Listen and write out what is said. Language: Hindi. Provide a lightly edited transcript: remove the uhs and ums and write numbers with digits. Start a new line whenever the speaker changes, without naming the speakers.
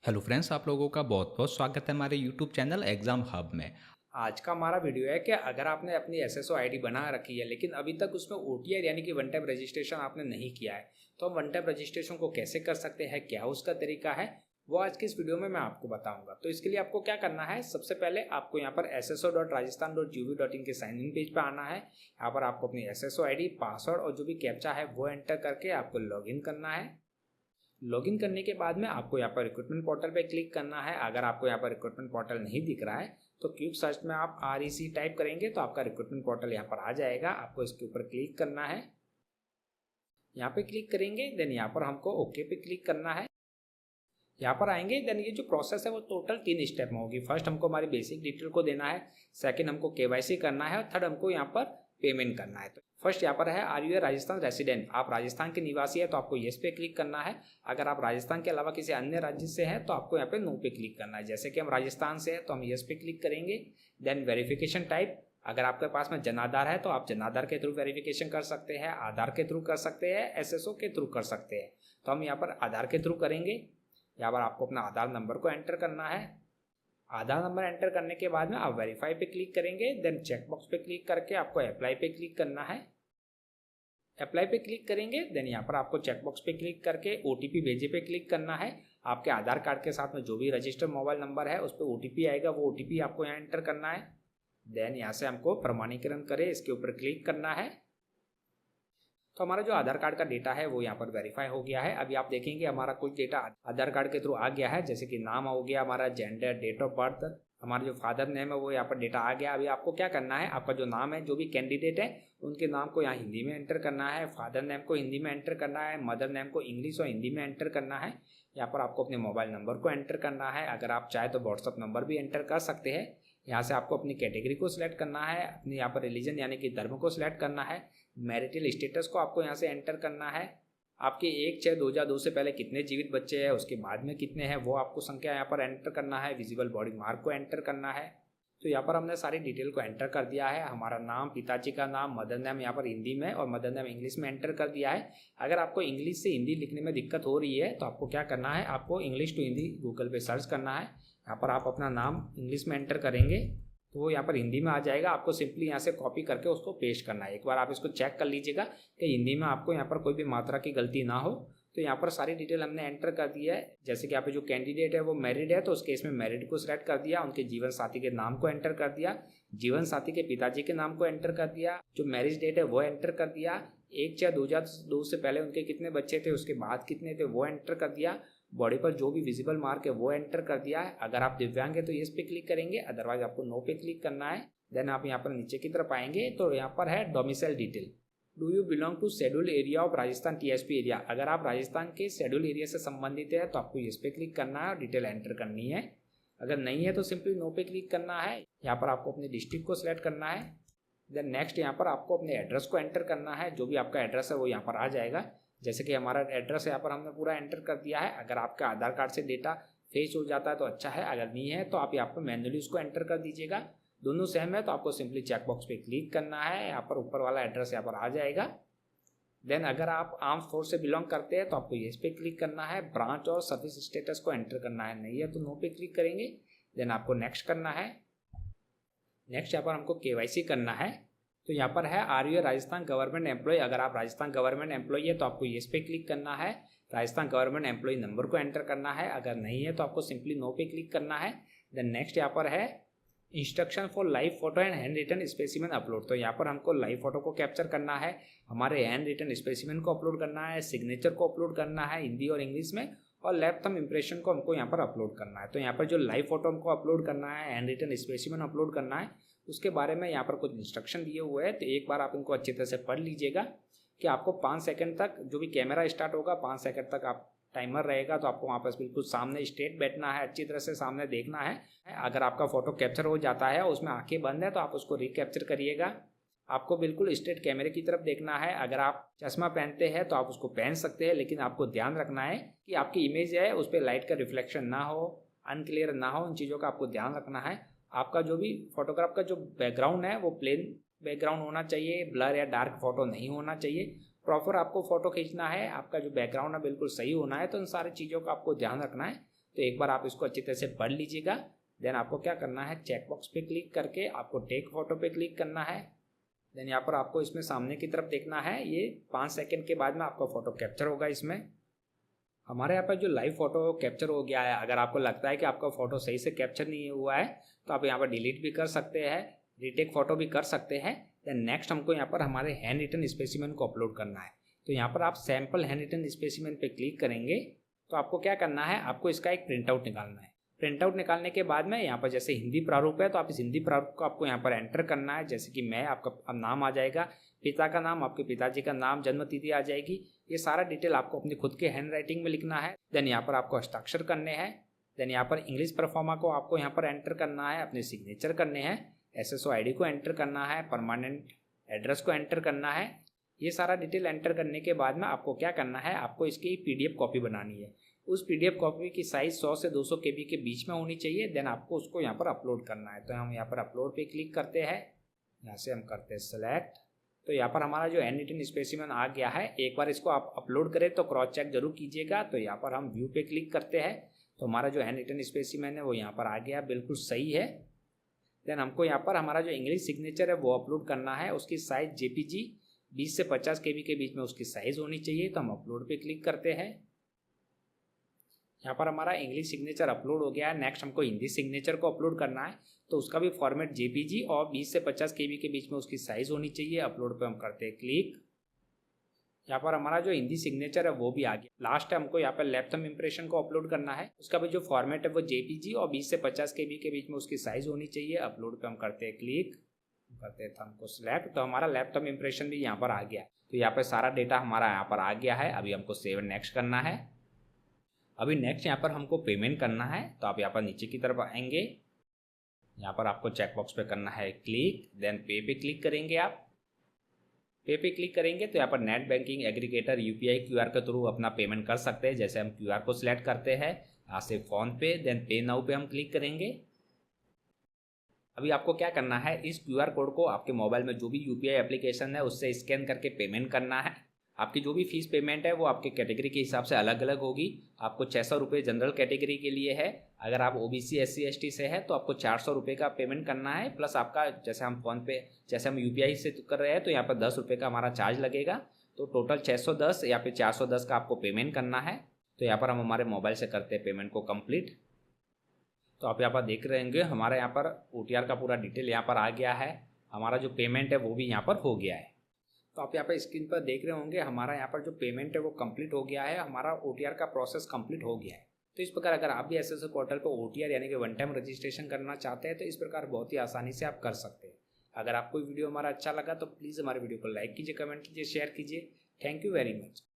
हेलो फ्रेंड्स, आप लोगों का बहुत बहुत स्वागत है हमारे यूट्यूब चैनल एग्ज़ाम हब में।
आज का हमारा वीडियो है कि अगर आपने अपनी एसएसओ आईडी बना रखी है लेकिन अभी तक उसमें ओटीआर यानी कि वन टाइम रजिस्ट्रेशन आपने नहीं किया है, तो हम वन टाइम रजिस्ट्रेशन को कैसे कर सकते हैं, क्या उसका तरीका है, वो आज की इस वीडियो में मैं आपको बताऊंगा। तो इसके लिए आपको क्या करना है, सबसे पहले आपको यहाँ पर sso.rajasthan.gov.in के साइन इन पेज पर आना है। यहाँ पर आपको अपनी एसएसओ आईडी, पासवर्ड और जो भी कैप्चा है वो एंटर करके आपको लॉगिन करना है। लॉगिन करने के बाद में आपको यहाँ पर रिक्रूटमेंट पोर्टल पे क्लिक करना है। अगर आपको यहाँ पर रिक्रूटमेंट पोर्टल नहीं दिख रहा है तो क्विक सर्च में आप REC टाइप करेंगे तो आपका रिक्रूटमेंट पोर्टल यहाँ पर आ जाएगा। आपको इसके ऊपर क्लिक करना है। यहाँ पे क्लिक करेंगे, देन यहाँ पर हमको ओके पे क्लिक करना है। यहाँ पर आएंगे, देन ये जो प्रोसेस है वो टोटल 3 स्टेप में होगी। फर्स्ट हमको हमारी बेसिक डिटेल को देना है, सेकंड हमको KYC करना है और थर्ड हमको यहाँ पर पेमेंट करना है। तो फर्स्ट यहाँ पर है are you a Rajasthan resident, आप राजस्थान के निवासी है तो आपको येस पे क्लिक करना है। अगर आप राजस्थान के अलावा किसी अन्य राज्य से हैं तो आपको यहाँ पे नो पे क्लिक करना है। जैसे कि हम राजस्थान से हैं तो हम येस पे क्लिक करेंगे। देन वेरिफिकेशन टाइप, अगर आपके पास में जन आधार है तो आप जन आधार के थ्रू वेरिफिकेशन कर सकते हैं, आधार के थ्रू कर सकते हैं, SSO के थ्रू कर सकते हैं। तो हम यहाँ पर आधार के थ्रू करेंगे। यहाँ पर आपको अपना आधार नंबर को एंटर करना है। आधार नंबर एंटर करने के बाद में आप वेरीफाई पे क्लिक करेंगे। देन चेक बॉक्स पे क्लिक करके आपको अप्लाई पे क्लिक करना है। अप्लाई पे क्लिक करेंगे, देन यहाँ पर आपको चेक बॉक्स पे क्लिक करके OTP भेजे पे क्लिक करना है। आपके आधार कार्ड के साथ में जो भी रजिस्टर्ड मोबाइल नंबर है उस पर OTP आएगा, वो OTP आपको यहाँ एंटर करना है। देन यहाँ से हमको प्रमाणीकरण करें, इसके ऊपर क्लिक करना है। तो हमारा जो आधार कार्ड का डेटा है वो यहाँ पर वेरीफाई हो गया है। अभी आप देखेंगे हमारा कुछ डेटा आधार कार्ड के थ्रू आ गया है, जैसे कि नाम हो गया हमारा, जेंडर, डेट ऑफ बर्थ, हमारा जो फादर नेम है वो यहाँ पर डेटा आ गया। अभी आपको क्या करना है, आपका जो नाम है, जो भी कैंडिडेट है उनके नाम को यहाँ हिंदी में एंटर करना है, फादर नेम को हिंदी में एंटर करना है, मदर नेम को इंग्लिश और हिंदी में एंटर करना है। यहाँ पर आपको अपने मोबाइल नंबर को एंटर करना है। अगर आप चाहे तो व्हाट्सअप नंबर भी एंटर कर सकते हैं। यहाँ से आपको अपनी कैटेगरी को सिलेक्ट करना है, अपने यहाँ पर रिलीजन यानी कि धर्म को सिलेक्ट करना है। मैरिटल स्टेटस को आपको यहाँ से एंटर करना है। आपके 1/6/2002 से पहले कितने जीवित बच्चे हैं, उसके बाद में कितने हैं वो आपको संख्या यहाँ पर एंटर करना है। विजिबल बॉडी मार्क को एंटर करना है। तो यहाँ पर हमने सारी डिटेल को एंटर कर दिया है। हमारा नाम, पिताजी का नाम, मदर नेम यहाँ पर हिंदी में और मदर नेम इंग्लिश में एंटर कर दिया है। अगर आपको इंग्लिश से हिंदी लिखने में दिक्कत हो रही है तो आपको क्या करना है, आपको इंग्लिश टू हिंदी गूगल पे सर्च करना है। यहाँ पर आप अपना नाम इंग्लिश में एंटर करेंगे तो वो यहाँ पर हिंदी में आ जाएगा। आपको सिंपली यहाँ से कॉपी करके उसको पेस्ट करना है। एक बार आप इसको चेक कर लीजिएगा कि हिंदी में आपको यहाँ पर कोई भी मात्रा की गलती ना हो। तो यहाँ पर सारी डिटेल हमने एंटर कर दिया है। जैसे कि यहाँ पे जो कैंडिडेट है वो मैरिड है तो उस केस में मैरिड को सिलेक्ट कर दिया, उनके जीवन साथी के नाम को एंटर कर दिया, जीवन साथी के पिताजी के नाम को एंटर कर दिया, जो मैरिज डेट है वो एंटर कर दिया, 1/6/2002 से पहले उनके कितने बच्चे थे, उसके बाद कितने थे वो एंटर कर दिया, बॉडी पर जो भी विजिबल मार्क है वो एंटर कर दिया है। अगर आप दिव्यांग है तो येस पे क्लिक करेंगे, अदरवाइज आपको नो पे क्लिक करना है। देन आप यहाँ पर नीचे की तरफ आएंगे तो यहाँ पर है domicile detail, do you belong to schedule area of Rajasthan TSP area. अगर आप राजस्थान के शेड्यूल एरिया से संबंधित है तो आपको येस पे क्लिक करना है और डिटेल एंटर करनी है। अगर नहीं है तो सिंपली नो पे क्लिक करना है। यहाँ पर आपको अपने डिस्ट्रिक्ट को सिलेक्ट करना है। देन नेक्स्ट यहाँ पर आपको अपने एड्रेस को एंटर करना है। जो भी आपका एड्रेस है वो यहाँ पर आ जाएगा। जैसे कि हमारा एड्रेस यहाँ पर हमने पूरा एंटर कर दिया है। अगर आपका आधार कार्ड से डेटा फेच हो जाता है तो अच्छा है, अगर नहीं है तो आप यहाँ पर मैन्युअली उसको एंटर कर दीजिएगा। दोनों सेम है तो आपको सिंपली चेक बॉक्स पे क्लिक करना है। यहाँ पर ऊपर वाला एड्रेस यहाँ पर आ जाएगा। देन अगर आप आर्म फोर्स से बिलोंग करते हैं तो आपको इस पे क्लिक करना है। ब्रांच और सर्विस स्टेटस को एंटर करना है, नहीं है तो नो पे क्लिक करेंगे। देन आपको नेक्स्ट करना है। नेक्स्ट यहाँ पर हमको KYC करना है। तो यहाँ पर है are you a Rajasthan government employ. अगर आप राजस्थान गवर्नमेंट एम्प्लॉय है तो आपको इस पे क्लिक करना है। राजस्थान गवर्नमेंट एम्प्लॉय नंबर को एंटर करना है। अगर नहीं है तो आपको सिंपली नो पे क्लिक करना है। देन नेक्स्ट यहाँ पर है instruction for live photo and hand written specimen upload. तो यहाँ पर हमको लाइव फोटो को कैप्चर करना है, हमारे हैंड रिटन स्पेसिमेन को अपलोड करना है, सिग्नेचर को अपलोड करना है हिंदी और इंग्लिश में, और लेफ्ट थंब इंप्रेशन को हमको यहाँ पर अपलोड करना है। तो यहाँ पर जो लाइव फोटो हमको अपलोड करना है, हैंड रिटन स्पेसिमेन अपलोड करना है, उसके बारे में यहाँ पर कुछ इंस्ट्रक्शन दिए हुए हैं। तो एक बार आप इनको अच्छी तरह से पढ़ लीजिएगा कि आपको 5 सेकंड तक जो भी कैमरा स्टार्ट होगा 5 सेकंड तक आप टाइमर रहेगा तो आपको वहाँ पर बिल्कुल सामने स्ट्रेट बैठना है, अच्छी तरह से सामने देखना है। अगर आपका फोटो कैप्चर हो जाता है उसमें आंखें बंद है तो आप उसको रिकैप्चर करिएगा। आपको बिल्कुल स्ट्रेट कैमरे की तरफ देखना है। अगर आप चश्मा पहनते हैं तो आप उसको पहन सकते हैं, लेकिन आपको ध्यान रखना है कि आपकी इमेज है उस पर लाइट का रिफ्लेक्शन ना हो, अनक्लियर ना हो, इन चीज़ों का आपको ध्यान रखना है। आपका जो भी फोटोग्राफ का जो बैकग्राउंड है वो प्लेन बैकग्राउंड होना चाहिए, ब्लर या डार्क फोटो नहीं होना चाहिए। प्रॉपर आपको फोटो खींचना है, आपका जो बैकग्राउंड है बिल्कुल सही होना है। तो इन सारी चीज़ों का आपको ध्यान रखना है। तो एक बार आप इसको अच्छी तरह से पढ़ लीजिएगा। देन आपको क्या करना है, चेकबॉक्स पे क्लिक करके आपको टेक फोटो पे क्लिक करना है। देन यहाँ पर आपको इसमें सामने की तरफ देखना है, ये 5 सेकंड के बाद में आपका फ़ोटो कैप्चर होगा। इसमें हमारे यहाँ पर जो लाइव फ़ोटो कैप्चर हो गया है। अगर आपको लगता है कि आपका फ़ोटो सही से कैप्चर नहीं हुआ है तो आप यहाँ पर डिलीट भी कर सकते हैं, रीटेक फ़ोटो भी कर सकते हैं। देन नेक्स्ट हमको यहाँ पर हमारे हैंड रिटन स्पेसिमेन को अपलोड करना है। तो यहाँ पर आप सैम्पल हैंड रिटन स्पेसिमेन पे क्लिक करेंगे तो आपको क्या करना है, आपको इसका एक प्रिंट आउट निकालना है। प्रिंट आउट निकालने के बाद में यहाँ पर जैसे हिंदी प्रारूप है तो आप इस हिंदी प्रारूप को आपको यहाँ पर एंटर करना है। जैसे कि मैं, आपका अब नाम आ जाएगा, पिता का नाम, आपके पिताजी का नाम, जन्म तिथि आ जाएगी। ये सारा डिटेल आपको अपनी खुद के हैंड राइटिंग में लिखना है। देन यहाँ पर आपको हस्ताक्षर करने हैं। देन यहाँ पर इंग्लिश परफॉर्मा को आपको यहाँ पर एंटर करना है, अपने सिग्नेचर करने हैं, SSO ID को एंटर करना है, परमानेंट एड्रेस को एंटर करना है। ये सारा डिटेल एंटर करने के बाद में आपको क्या करना है, आपको इसकी PDF कॉपी बनानी है। उस PDF कॉपी की साइज़ 100 से 200 KB के बीच में होनी चाहिए। देन आपको उसको यहाँ पर अपलोड करना है। तो हम यहाँ पर अपलोड पे क्लिक करते हैं, यहाँ से हम करते हैं सेलेक्ट। तो यहाँ पर हमारा जो हैंड रिटन स्पेसिमेन आ गया है। एक बार इसको आप अपलोड करें तो क्रॉस चेक जरूर कीजिएगा। तो यहाँ पर हम व्यू पे क्लिक करते हैं तो हमारा जो हैंड रिटन स्पेसिमेन है वो यहाँ पर आ गया, बिल्कुल सही है। देन हमको यहाँ पर हमारा जो इंग्लिश सिग्नेचर है वो अपलोड करना है। उसकी साइज़ JPG 20 से 50 KB के बीच में उसकी साइज़ होनी चाहिए। तो हम अपलोड पे क्लिक करते हैं। यहाँ पर हमारा इंग्लिश सिग्नेचर अपलोड हो गया है। नेक्स्ट हमको हिंदी सिग्नेचर को अपलोड करना है। तो उसका भी फॉर्मेट JPG और 20 से 50 KB के बीच में उसकी साइज़ होनी चाहिए। अपलोड पे हम करते हैं क्लिक। यहाँ पर हमारा जो हिंदी सिग्नेचर है वो भी आ गया। लास्ट है हमको यहाँ पर लेफ्ट थंब इम्प्रेशन को अपलोड करना है। उसका भी जो फॉर्मेट है वो JPG और 20 से 50 KB के बीच में उसकी साइज़ होनी चाहिए। अपलोड पे हम करते हैं क्लिक, करते हैं थंब को सिलेक्ट। तो हमारा लेफ्ट थंब इम्प्रेशन भी यहाँ पर आ गया है। तो यहाँ पर सारा डेटा हमारा यहाँ पर आ गया है। अभी हमको सेव एंड नेक्स्ट करना है। अभी नेक्स्ट यहाँ पर हमको पेमेंट करना है। तो आप यहाँ पर नीचे की तरफ आएंगे, यहाँ पर आपको चेकबॉक्स पे करना है क्लिक। देन पे क्लिक करेंगे। आप पे क्लिक करेंगे तो यहाँ पर net banking, aggregator, UPI QR के थ्रू अपना पेमेंट कर सकते हैं। जैसे हम QR को सिलेक्ट करते हैं, यहाँ से फोन पे, देन पे नाउ पे हम क्लिक करेंगे। अभी आपको क्या करना है, इस QR कोड को आपके मोबाइल में जो भी UPI एप्लीकेशन है उससे स्कैन करके पेमेंट करना है। आपकी जो भी फीस पेमेंट है वो आपके कैटेगरी के हिसाब से अलग अलग होगी। आपको 600 रुपये जनरल कैटेगरी के लिए है। अगर आप OBC SC ST से है तो आपको 400 रुपये का पेमेंट करना है। प्लस आपका जैसे हम फ़ोन पे, जैसे हम UPI से कर रहे हैं तो यहाँ पर 10 रुपये का हमारा चार्ज लगेगा। तो टोटल 610 या फिर 410 का आपको पेमेंट करना है। तो यहाँ पर हम हमारे मोबाइल से करते हैं पेमेंट को कंप्लीट। तो आप यहाँ पर देख रहे होंगे हमारे यहाँ पर OTR का पूरा डिटेल यहाँ पर आ गया है। हमारा जो पेमेंट है वो भी यहाँ पर हो गया है। तो आप यहाँ पर स्क्रीन पर देख रहे होंगे हमारा यहाँ पर जो पेमेंट है वो कंप्लीट हो गया है। हमारा OTR का प्रोसेस कंप्लीट हो गया है। तो इस प्रकार अगर आप भी SSO पोर्टल पर OTR यानी कि वन टाइम रजिस्ट्रेशन करना चाहते हैं तो इस प्रकार बहुत ही आसानी से आप कर सकते हैं। अगर आपको वीडियो हमारा अच्छा लगा तो प्लीज़ हमारे वीडियो को लाइक कीजिए, कमेंट कीजिए, शेयर कीजिए। Thank you very much.